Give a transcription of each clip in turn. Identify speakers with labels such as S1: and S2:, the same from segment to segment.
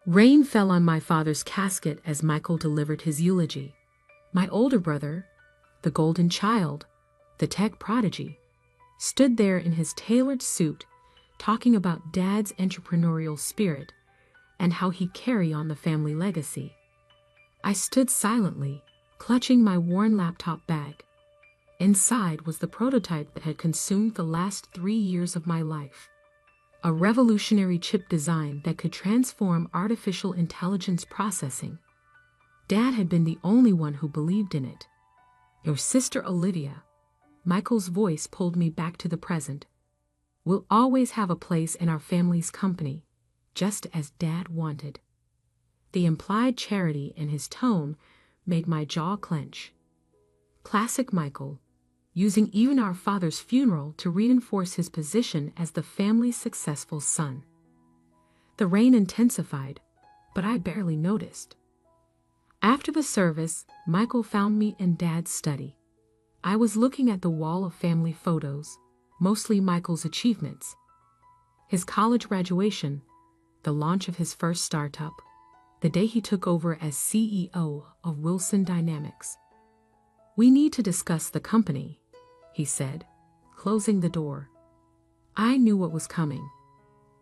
S1: Rain fell on my father's casket as Michael delivered his eulogy. My older brother, the golden child, the tech prodigy, stood there in his tailored suit, talking about Dad's entrepreneurial spirit and how he'd carry on the family legacy. I stood silently, clutching my worn laptop bag. Inside was the prototype that had consumed the last 3 years of my life. A revolutionary chip design that could transform artificial intelligence processing. Dad had been the only one who believed in it. Your sister Olivia, Michael's voice pulled me back to the present, will always have a place in our family's company, just as Dad wanted. The implied charity in his tone made my jaw clench. Classic Michael, using even our father's funeral to reinforce his position as the family's successful son. The rain intensified, but I barely noticed. After the service, Michael found me in Dad's study. I was looking at the wall of family photos, mostly Michael's achievements. His college graduation, the launch of his first startup, the day he took over as CEO of Wilson Dynamics. "We need to discuss the company," he said, closing the door. I knew what was coming.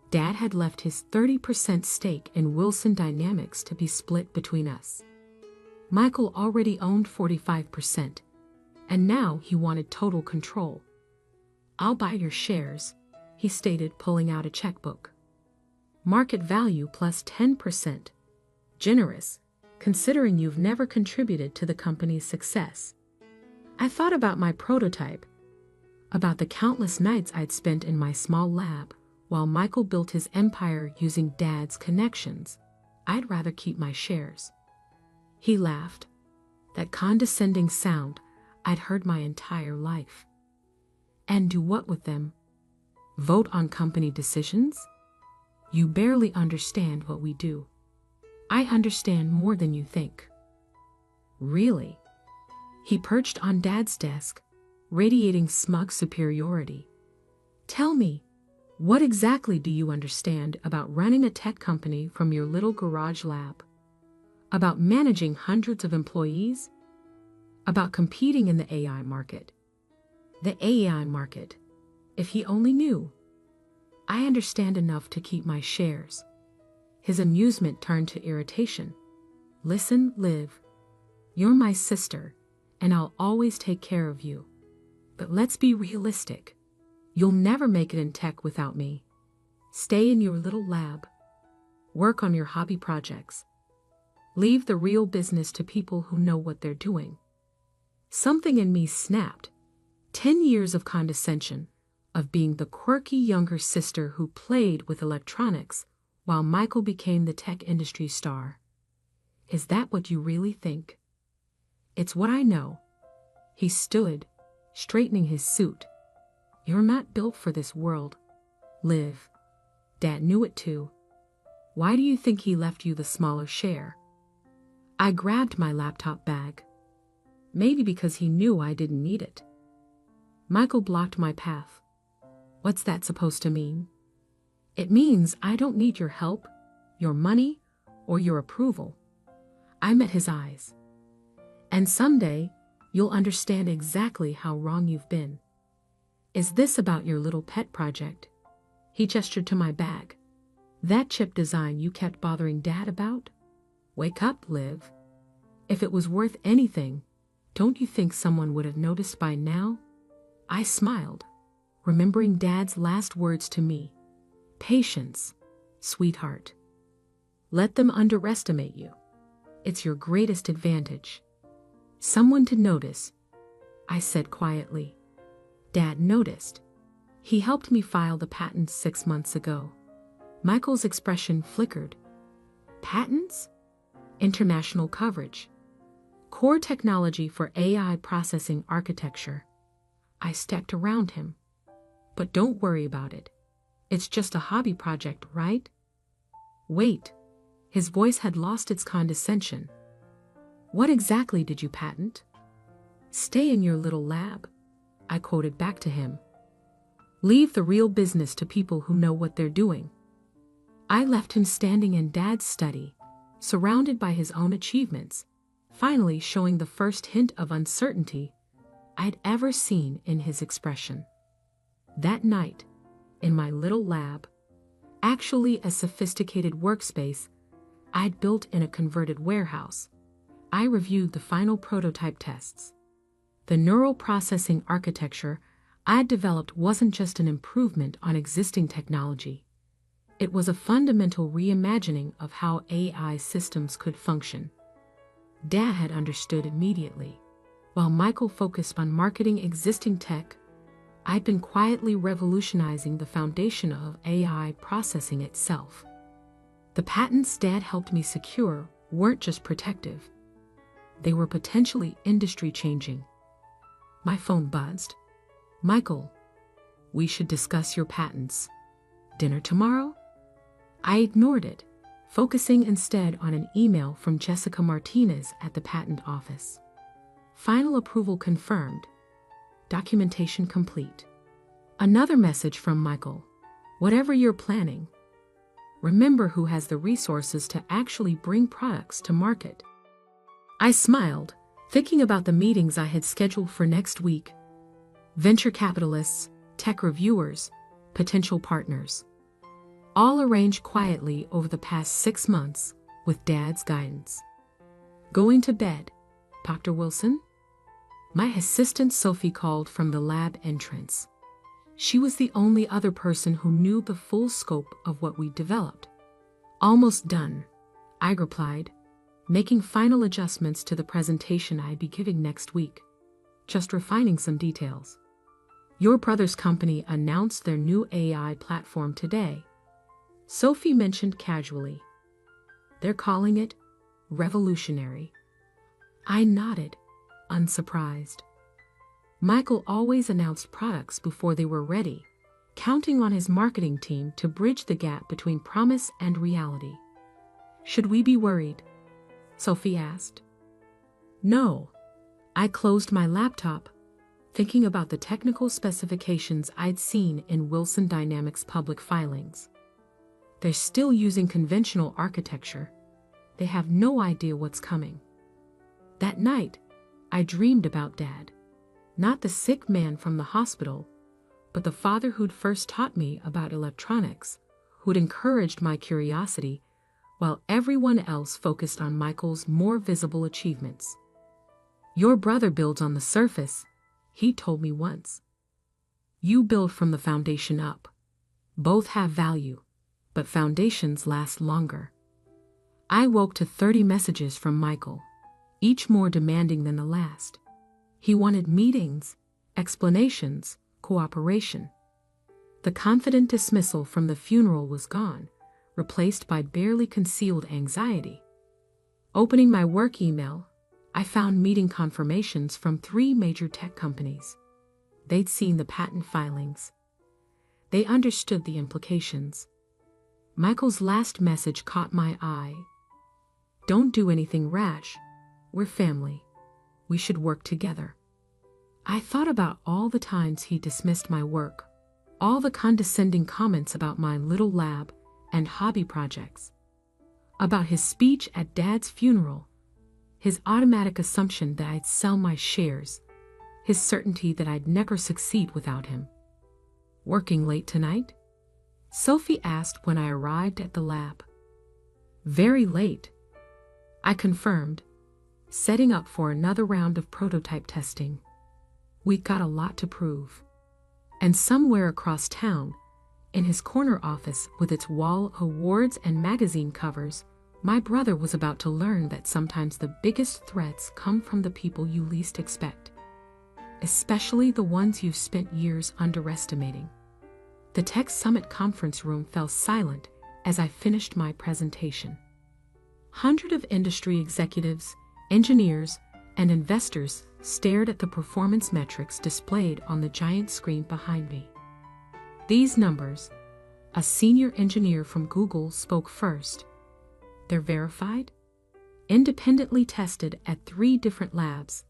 S1: Dad had left his 30% stake in Wilson Dynamics to be split between us. Michael already owned 45%, and now he wanted total control. "I'll buy your shares," he stated, pulling out a checkbook. "Market value plus 10%. Generous, considering you've never contributed to the company's success." I thought about my prototype, about the countless nights I'd spent in my small lab while Michael built his empire using Dad's connections. I'd rather keep my shares. He laughed, that condescending sound I'd heard my entire life. "And do what with them? Vote on company decisions? You barely understand what we do." "I understand more than you think." "Really?" He perched on Dad's desk, radiating smug superiority. "Tell me, what exactly do you understand about running a tech company from your little garage lab? About managing hundreds of employees? About competing in the AI market?" The AI market. If he only knew. "I understand enough to keep my shares." His amusement turned to irritation. "Listen, Liv. You're my sister, and I'll always take care of you. But let's be realistic. You'll never make it in tech without me. Stay in your little lab. Work on your hobby projects. Leave the real business to people who know what they're doing." Something in me snapped. 10 years of condescension, of being the quirky younger sister who played with electronics while Michael became the tech industry star. "Is that what you really think?" "It's what I know." He stood, straightening his suit. "You're not built for this world, Liv. Dad knew it too. Why do you think he left you the smaller share?" I grabbed my laptop bag. Maybe because he knew I didn't need it. Michael blocked my path. "What's that supposed to mean?" "It means I don't need your help, your money, or your approval." I met his eyes. "And someday, you'll understand exactly how wrong you've been." "Is this about your little pet project?" He gestured to my bag. "That chip design you kept bothering Dad about? Wake up, Liv. If it was worth anything, don't you think someone would have noticed by now?" I smiled, remembering Dad's last words to me. "Patience, sweetheart. Let them underestimate you. It's your greatest advantage." "Someone to notice," I said quietly. Dad noticed. He helped me file the patents 6 months ago. Michael's expression flickered. "Patents? International coverage. Core technology for AI processing architecture." I stepped around him. "But don't worry about it. It's just a hobby project, right?" "Wait." His voice had lost its condescension. "What exactly did you patent?" "Stay in your little lab," I quoted back to him. "Leave the real business to people who know what they're doing." I left him standing in Dad's study, surrounded by his own achievements, finally showing the first hint of uncertainty I'd ever seen in his expression. That night, in my little lab, actually a sophisticated workspace I'd built in a converted warehouse, I reviewed the final prototype tests. The neural processing architecture I'd developed wasn't just an improvement on existing technology. It was a fundamental reimagining of how AI systems could function. Dad had understood immediately. While Michael focused on marketing existing tech, I'd been quietly revolutionizing the foundation of AI processing itself. The patents Dad helped me secure weren't just protective. They were potentially industry-changing. My phone buzzed. "Michael, we should discuss your patents. Dinner tomorrow?" I ignored it, focusing instead on an email from Jessica Martinez at the patent office. Final approval confirmed. Documentation complete. Another message from Michael. "Whatever you're planning, remember who has the resources to actually bring products to market." I smiled, thinking about the meetings I had scheduled for next week. Venture capitalists, tech reviewers, potential partners. All arranged quietly over the past 6 months with Dad's guidance. Going to bed, Dr. Wilson? My assistant Sophie called from the lab entrance. She was the only other person who knew the full scope of what we developed. "Almost done," I replied, making final adjustments to the presentation I'd be giving next week. Just refining some details. "Your brother's company announced their new AI platform today," Sophie mentioned casually. "They're calling it revolutionary." I nodded, unsurprised. Michael always announced products before they were ready, counting on his marketing team to bridge the gap between promise and reality. "Should we be worried?" Sophie asked. "No." I closed my laptop, thinking about the technical specifications I'd seen in Wilson Dynamics' public filings. They're still using conventional architecture. They have no idea what's coming. That night, I dreamed about Dad. Not the sick man from the hospital, but the father who'd first taught me about electronics, who'd encouraged my curiosity, while everyone else focused on Michael's more visible achievements. "Your brother builds on the surface," he told me once. "You build from the foundation up. Both have value, but foundations last longer." I woke to 30 messages from Michael, each more demanding than the last. He wanted meetings, explanations, cooperation. The confident dismissal from the funeral was gone, replaced by barely concealed anxiety. Opening my work email, I found meeting confirmations from 3 major tech companies. They'd seen the patent filings. They understood the implications. Michael's last message caught my eye. "Don't do anything rash. We're family. We should work together." I thought about all the times he dismissed my work, all the condescending comments about my little lab and hobby projects, about his speech at Dad's funeral, his automatic assumption that I'd sell my shares, his certainty that I'd never succeed without him. "Working late tonight?" Sophie asked when I arrived at the lab. "Very late," I confirmed, setting up for another round of prototype testing. We'd got a lot to prove. And somewhere across town, in his corner office with its wall of awards and magazine covers, my brother was about to learn that sometimes the biggest threats come from the people you least expect, especially the ones you've spent years underestimating. The Tech Summit conference room fell silent as I finished my presentation. Hundreds of industry executives, engineers, and investors stared at the performance metrics displayed on the giant screen behind me. "These numbers," a senior engineer from Google spoke first. "They're verified? Independently tested at 3 different labs,"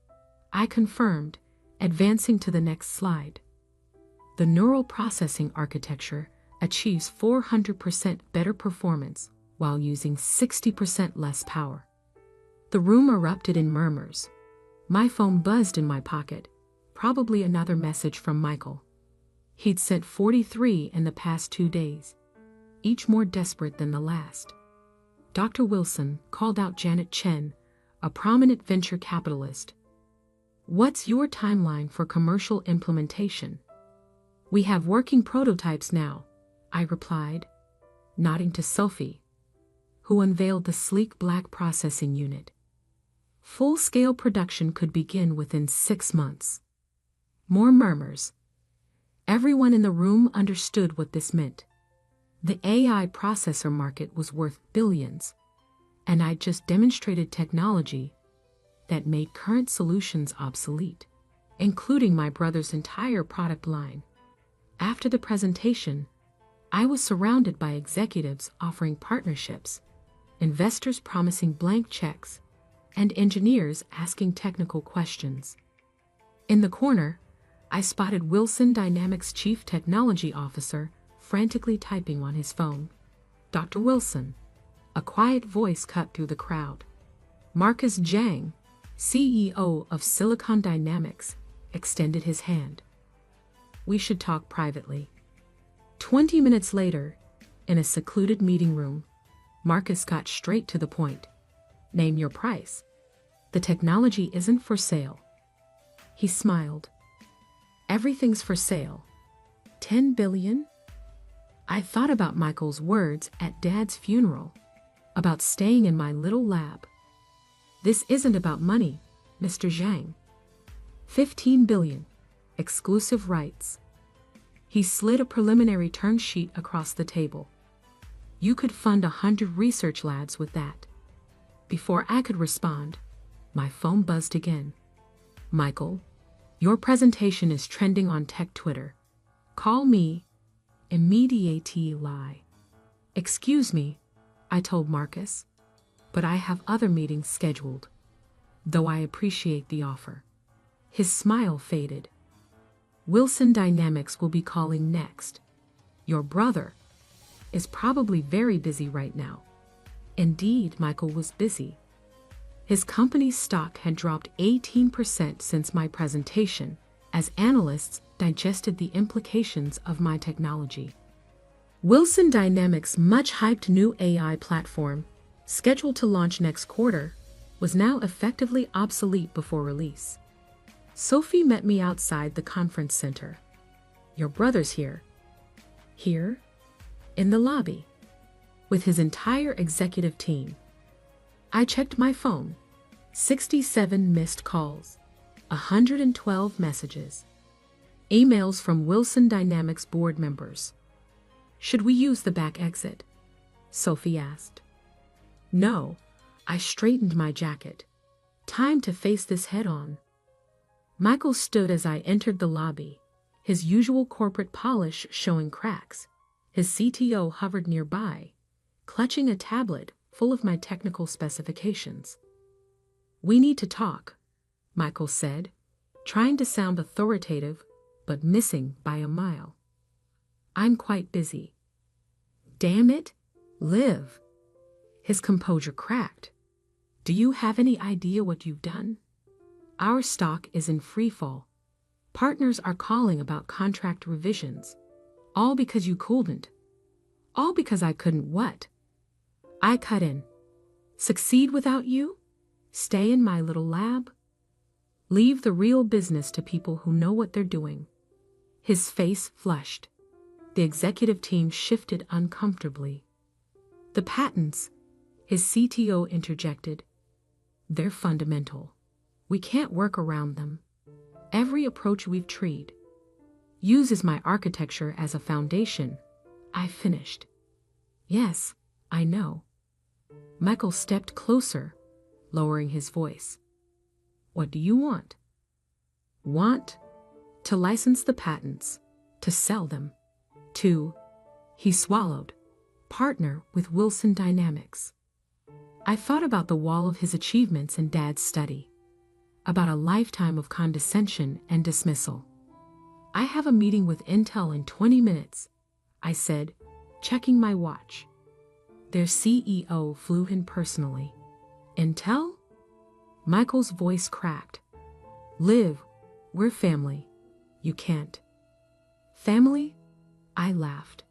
S1: I confirmed, advancing to the next slide. "The neural processing architecture achieves 400% better performance while using 60% less power. The room erupted in murmurs. My phone buzzed in my pocket, probably another message from Michael. He'd sent 43 in the past 2 days, each more desperate than the last. Dr. Wilson called out Janet Chen, a prominent venture capitalist. "What's your timeline for commercial implementation?" "We have working prototypes now," I replied, nodding to Sophie, who unveiled the sleek black processing unit. Full-scale production could begin within 6 months. More murmurs. Everyone in the room understood what this meant. The AI processor market was worth billions, and I'd just demonstrated technology that made current solutions obsolete, including my brother's entire product line. After the presentation, I was surrounded by executives offering partnerships, investors promising blank checks, and engineers asking technical questions. In the corner, I spotted Wilson Dynamics' Chief Technology Officer frantically typing on his phone. "Dr. Wilson," a quiet voice cut through the crowd. Marcus Zhang, CEO of Silicon Dynamics, extended his hand. "We should talk privately." 20 minutes later, in a secluded meeting room, Marcus got straight to the point. "Name your price. The technology isn't for sale." He smiled. "Everything's for sale. 10 billion? I thought about Michael's words at Dad's funeral, about staying in my little lab. "This isn't about money, Mr. Zhang. 15 billion. Exclusive rights." He slid a preliminary term sheet across the table. "You could fund 100 research labs with that." Before I could respond, my phone buzzed again. "Michael, your presentation is trending on tech Twitter. Call me immediately." "Excuse me," I told Marcus, "but I have other meetings scheduled, though I appreciate the offer." His smile faded. "Wilson Dynamics will be calling next. Your brother is probably very busy right now." Indeed, Michael was busy. His company's stock had dropped 18% since my presentation, as analysts digested the implications of my technology. Wilson Dynamics' much-hyped new AI platform, scheduled to launch next quarter, was now effectively obsolete before release. Sophie met me outside the conference center. "Your brother's here." "Here?" "In the lobby, with his entire executive team." I checked my phone. 67 missed calls, 112 messages, emails from Wilson Dynamics board members. "Should we use the back exit?" Sophie asked. "No," I straightened my jacket. "Time to face this head-on." Michael stood as I entered the lobby, his usual corporate polish showing cracks. His CTO hovered nearby, clutching a tablet full of my technical specifications. "We need to talk," Michael said, trying to sound authoritative, but missing by a mile. "I'm quite busy." "Damn it, Liv." His composure cracked. "Do you have any idea what you've done? Our stock is in freefall. Partners are calling about contract revisions. All because you couldn't. All because I couldn't what?" I cut in. "Succeed without you? Stay in my little lab? Leave the real business to people who know what they're doing." His face flushed. The executive team shifted uncomfortably. "The patents," his CTO interjected. "They're fundamental. We can't work around them. Every approach we've tried uses my architecture as a foundation." I finished. "Yes, I know." Michael stepped closer, lowering his voice. "What do you want?" "Want to license the patents, to sell them, to," he swallowed, "partner with Wilson Dynamics." I thought about the wall of his achievements in Dad's study, about a lifetime of condescension and dismissal. "I have a meeting with Intel in 20 minutes. I said, checking my watch. Their CEO flew in personally. Intel? Michael's voice cracked. Liv, we're family. You can't. Family? I laughed.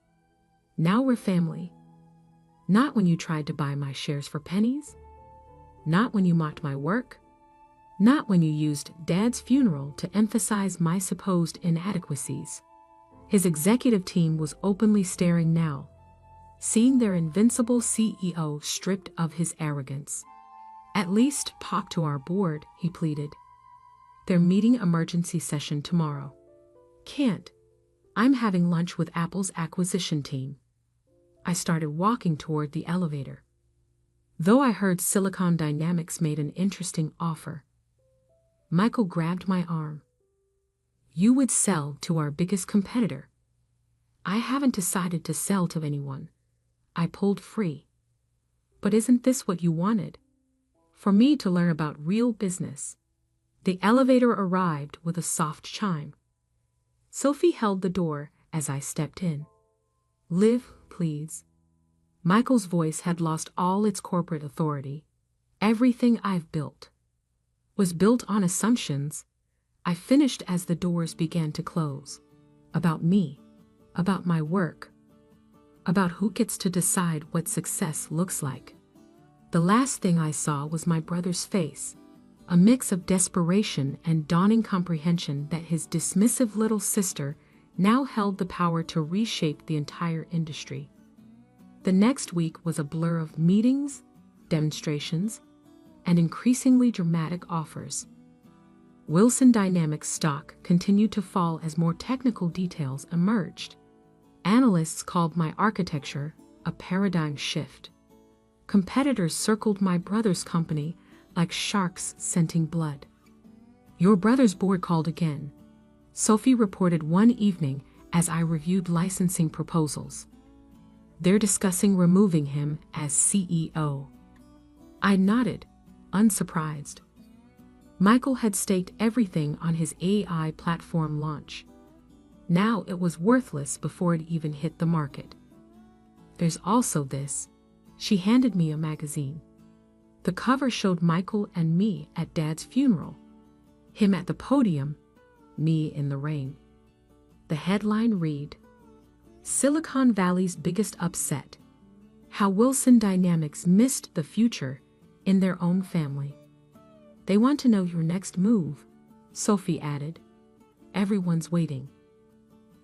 S1: Now we're family. Not when you tried to buy my shares for pennies. Not when you mocked my work. Not when you used Dad's funeral to emphasize my supposed inadequacies. His executive team was openly staring now, seeing their invincible CEO stripped of his arrogance. At least talk to our board, he pleaded. They're meeting emergency session tomorrow. Can't. I'm having lunch with Apple's acquisition team. I started walking toward the elevator. Though I heard Silicon Dynamics made an interesting offer. Michael grabbed my arm. You would sell to our biggest competitor. I haven't decided to sell to anyone. I pulled free. But isn't this what you wanted? For me to learn about real business. The elevator arrived with a soft chime. Sophie held the door as I stepped in. Liv, please. Michael's voice had lost all its corporate authority. Everything I've built was built on assumptions. I finished as the doors began to close. About me. About my work. About who gets to decide what success looks like. The last thing I saw was my brother's face, a mix of desperation and dawning comprehension that his dismissive little sister now held the power to reshape the entire industry. The next week was a blur of meetings, demonstrations, and increasingly dramatic offers. Wilson Dynamics stock continued to fall as more technical details emerged. Analysts called my architecture a paradigm shift. Competitors circled my brother's company like sharks scenting blood. Your brother's board called again, Sophie reported one evening as I reviewed licensing proposals. They're discussing removing him as CEO. I nodded, unsurprised. Michael had staked everything on his AI platform launch. Now it was worthless before it even hit the market. There's also this. She handed me a magazine. The cover showed Michael and me at Dad's funeral. Him at the podium, me in the rain. The headline read, Silicon Valley's biggest upset. How Wilson Dynamics missed the future in their own family. They want to know your next move, Sophie added. Everyone's waiting.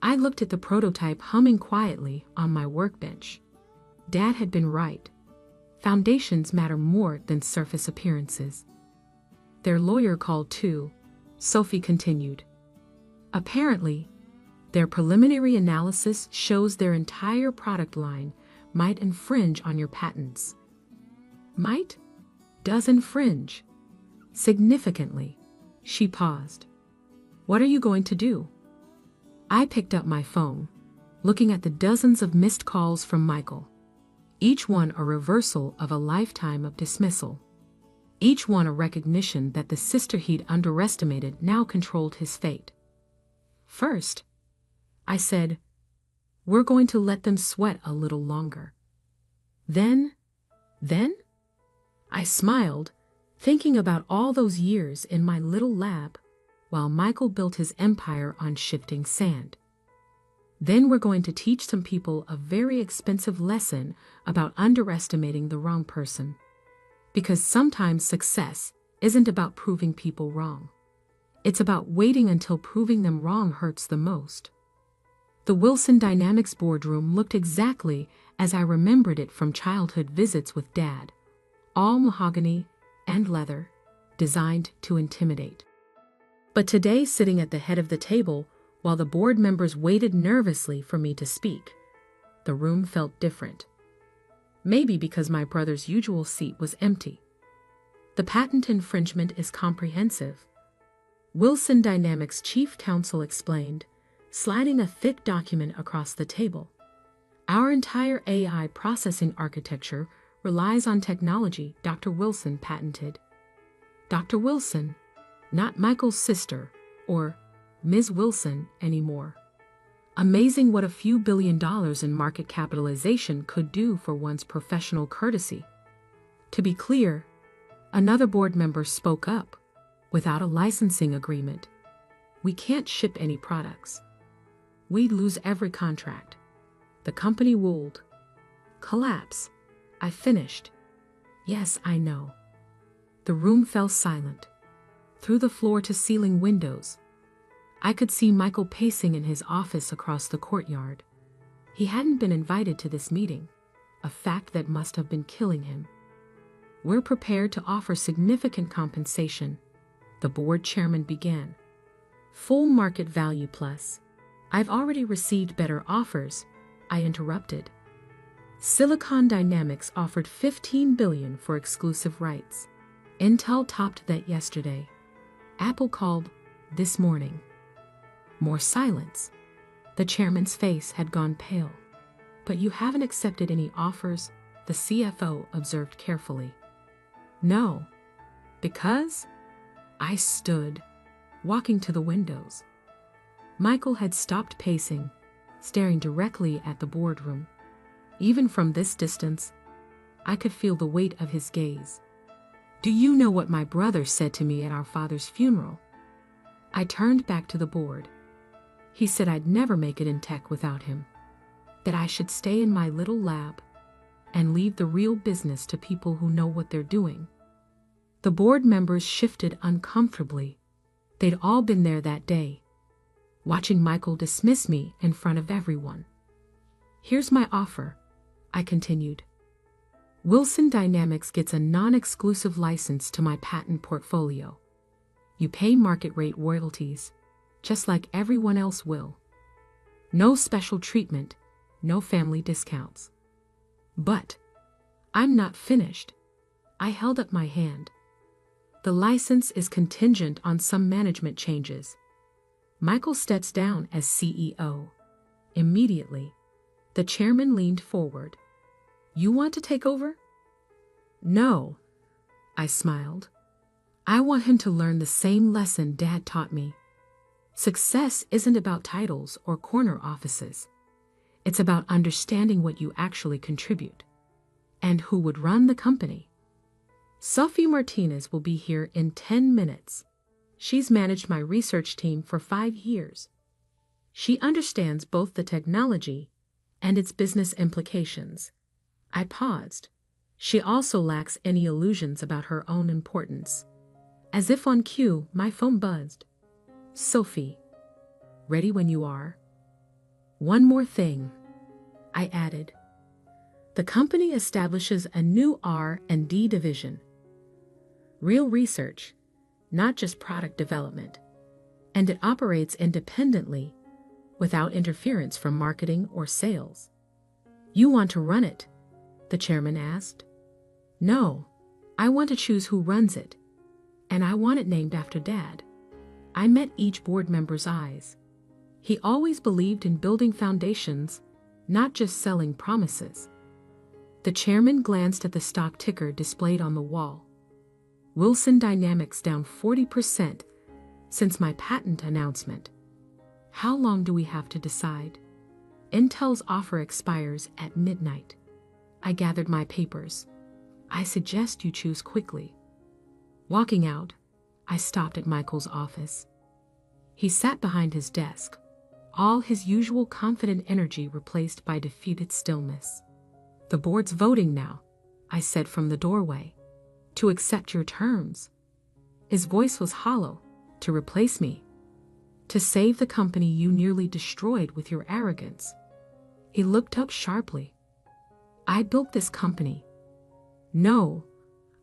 S1: I looked at the prototype humming quietly on my workbench. Dad had been right. Foundations matter more than surface appearances. Their lawyer called too, Sophie continued. Apparently, their preliminary analysis shows their entire product line might infringe on your patents. Might? Does infringe. Significantly. She paused. What are you going to do? I picked up my phone, looking at the dozens of missed calls from Michael. Each one a reversal of a lifetime of dismissal. Each one a recognition that the sister he'd underestimated now controlled his fate. First, I said, we're going to let them sweat a little longer. Then? I smiled, thinking about all those years in my little lab while Michael built his empire on shifting sand. Then we're going to teach some people a very expensive lesson about underestimating the wrong person. Because sometimes success isn't about proving people wrong. It's about waiting until proving them wrong hurts the most. The Wilson Dynamics boardroom looked exactly as I remembered it from childhood visits with Dad. All mahogany and leather, designed to intimidate. But today, sitting at the head of the table, while the board members waited nervously for me to speak, the room felt different. Maybe because my brother's usual seat was empty. The patent infringement is comprehensive. Wilson Dynamics chief counsel explained, sliding a thick document across the table. Our entire AI processing architecture relies on technology Dr. Wilson patented. Dr. Wilson, not Michael's sister or Ms. Wilson anymore. Amazing what a few $1 billion in market capitalization could do for one's professional courtesy. To be clear, another board member spoke up. Without a licensing agreement, we can't ship any products. We'd lose every contract. The company would collapse. I finished. Yes, I know. The room fell silent. Through the floor-to-ceiling windows, I could see Michael pacing in his office across the courtyard. He hadn't been invited to this meeting, a fact that must have been killing him. We're prepared to offer significant compensation, the board chairman began. Full market value plus. I've already received better offers, I interrupted. Silicon Dynamics offered $15 billion for exclusive rights. Intel topped that yesterday. Apple called this morning. More silence. The chairman's face had gone pale. But you haven't accepted any offers, the CFO observed carefully. No. Because? I stood, walking to the windows. Michael had stopped pacing, staring directly at the boardroom. Even from this distance, I could feel the weight of his gaze. Do you know what my brother said to me at our father's funeral? I turned back to the board. He said I'd never make it in tech without him, that I should stay in my little lab and leave the real business to people who know what they're doing. The board members shifted uncomfortably. They'd all been there that day, watching Michael dismiss me in front of everyone. Here's my offer, I continued. Wilson Dynamics gets a non-exclusive license to my patent portfolio. You pay market rate royalties, just like everyone else will. No special treatment, no family discounts. But I'm not finished. I held up my hand. The license is contingent on some management changes. Michael steps down as CEO. Immediately, the chairman leaned forward. You want to take over? No, I smiled. I want him to learn the same lesson Dad taught me. Success isn't about titles or corner offices. It's about understanding what you actually contribute and who would run the company. Sophie Martinez will be here in 10 minutes. She's managed my research team for 5 years. She understands both the technology and its business implications. I paused. She also lacks any illusions about her own importance. As if on cue, my phone buzzed. Sophie, ready when you are. One more thing, I added. The company establishes a new R&D division. Real research, not just product development. And it operates independently, without interference from marketing or sales. You want to run it? The chairman asked. No, I want to choose who runs it. And I want it named after Dad. I met each board member's eyes. He always believed in building foundations, not just selling promises. The chairman glanced at the stock ticker displayed on the wall. Wilson Dynamics down 40% since my patent announcement. How long do we have to decide? Intel's offer expires at midnight. I gathered my papers. I suggest you choose quickly. Walking out, I stopped at Michael's office. He sat behind his desk, all his usual confident energy replaced by defeated stillness. The board's voting now, I said from the doorway. To accept your terms. His voice was hollow. To replace me. To save the company you nearly destroyed with your arrogance. He looked up sharply. I built this company. No,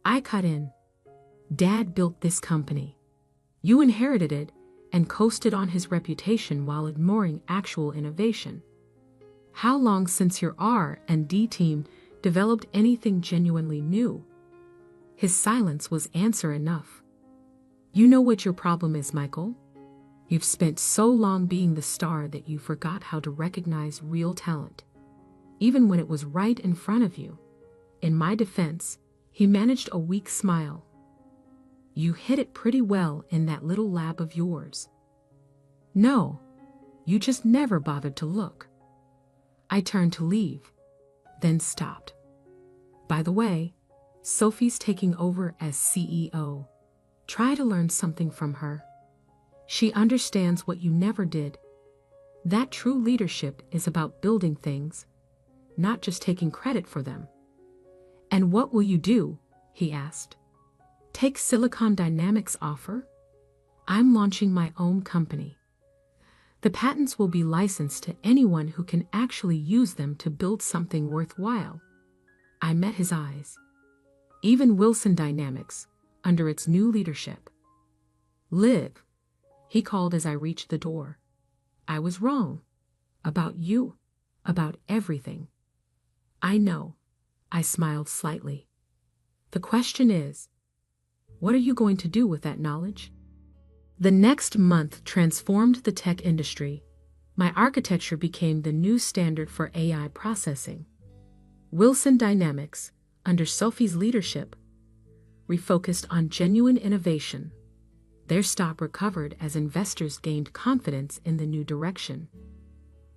S1: I cut in. Dad built this company. You inherited it and coasted on his reputation while ignoring actual innovation. How long since your R&D team developed anything genuinely new? His silence was answer enough. You know what your problem is, Michael? You've spent so long being the star that you forgot how to recognize real talent, even when it was right in front of you. In my defense, he managed a weak smile. You hit it pretty well in that little lab of yours. No, You just never bothered to look. I turned to leave, then stopped. By the way, Sophie's taking over as CEO. Try to learn something from her. She understands what you never did. That true leadership is about building things, not just taking credit for them. And what will you do? He asked. Take Silicon Dynamics' offer? I'm launching my own company. The patents will be licensed to anyone who can actually use them to build something worthwhile. I met his eyes. Even Wilson Dynamics, under its new leadership. Liv, he called as I reached the door. I was wrong. About you. About everything. I know. I smiled slightly. The question is, what are you going to do with that knowledge? The next month transformed the tech industry. My architecture became the new standard for AI processing. Wilson Dynamics, under Sophie's leadership, refocused on genuine innovation. Their stock recovered as investors gained confidence in the new direction.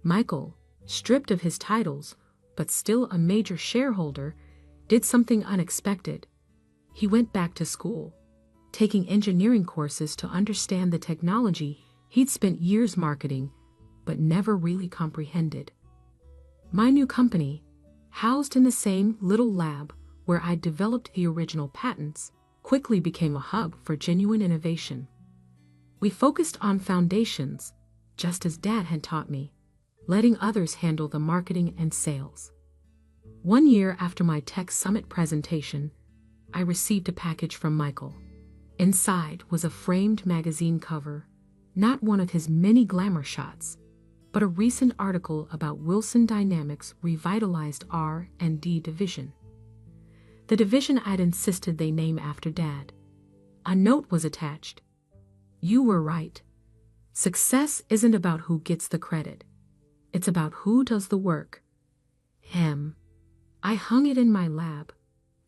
S1: Michael, stripped of his titles, but still a major shareholder, did something unexpected. He went back to school, taking engineering courses to understand the technology he'd spent years marketing, but never really comprehended. My new company, housed in the same little lab where I developed the original patents, quickly became a hub for genuine innovation. We focused on foundations, just as Dad had taught me, letting others handle the marketing and sales. 1 year after my Tech Summit presentation, I received a package from Michael. Inside was a framed magazine cover, not one of his many glamour shots, but a recent article about Wilson Dynamics' revitalized R&D division. The division I'd insisted they name after Dad. A note was attached. You were right. Success isn't about who gets the credit. It's about who does the work. I hung it in my lab,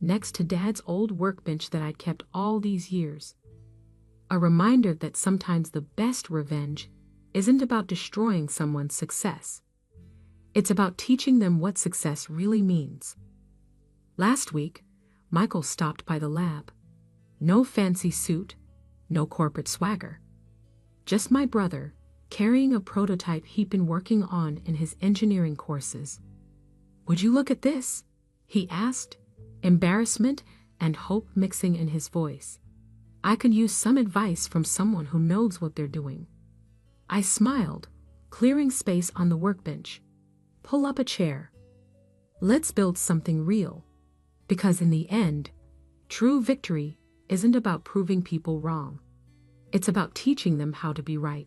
S1: next to Dad's old workbench that I'd kept all these years. A reminder that sometimes the best revenge isn't about destroying someone's success. It's about teaching them what success really means. Last week, Michael stopped by the lab. No fancy suit, no corporate swagger. Just my brother, carrying a prototype he'd been working on in his engineering courses. Would you look at this? He asked, embarrassment and hope mixing in his voice. I could use some advice from someone who knows what they're doing. I smiled, clearing space on the workbench. Pull up a chair. Let's build something real. Because in the end, true victory isn't about proving people wrong. It's about teaching them how to be right.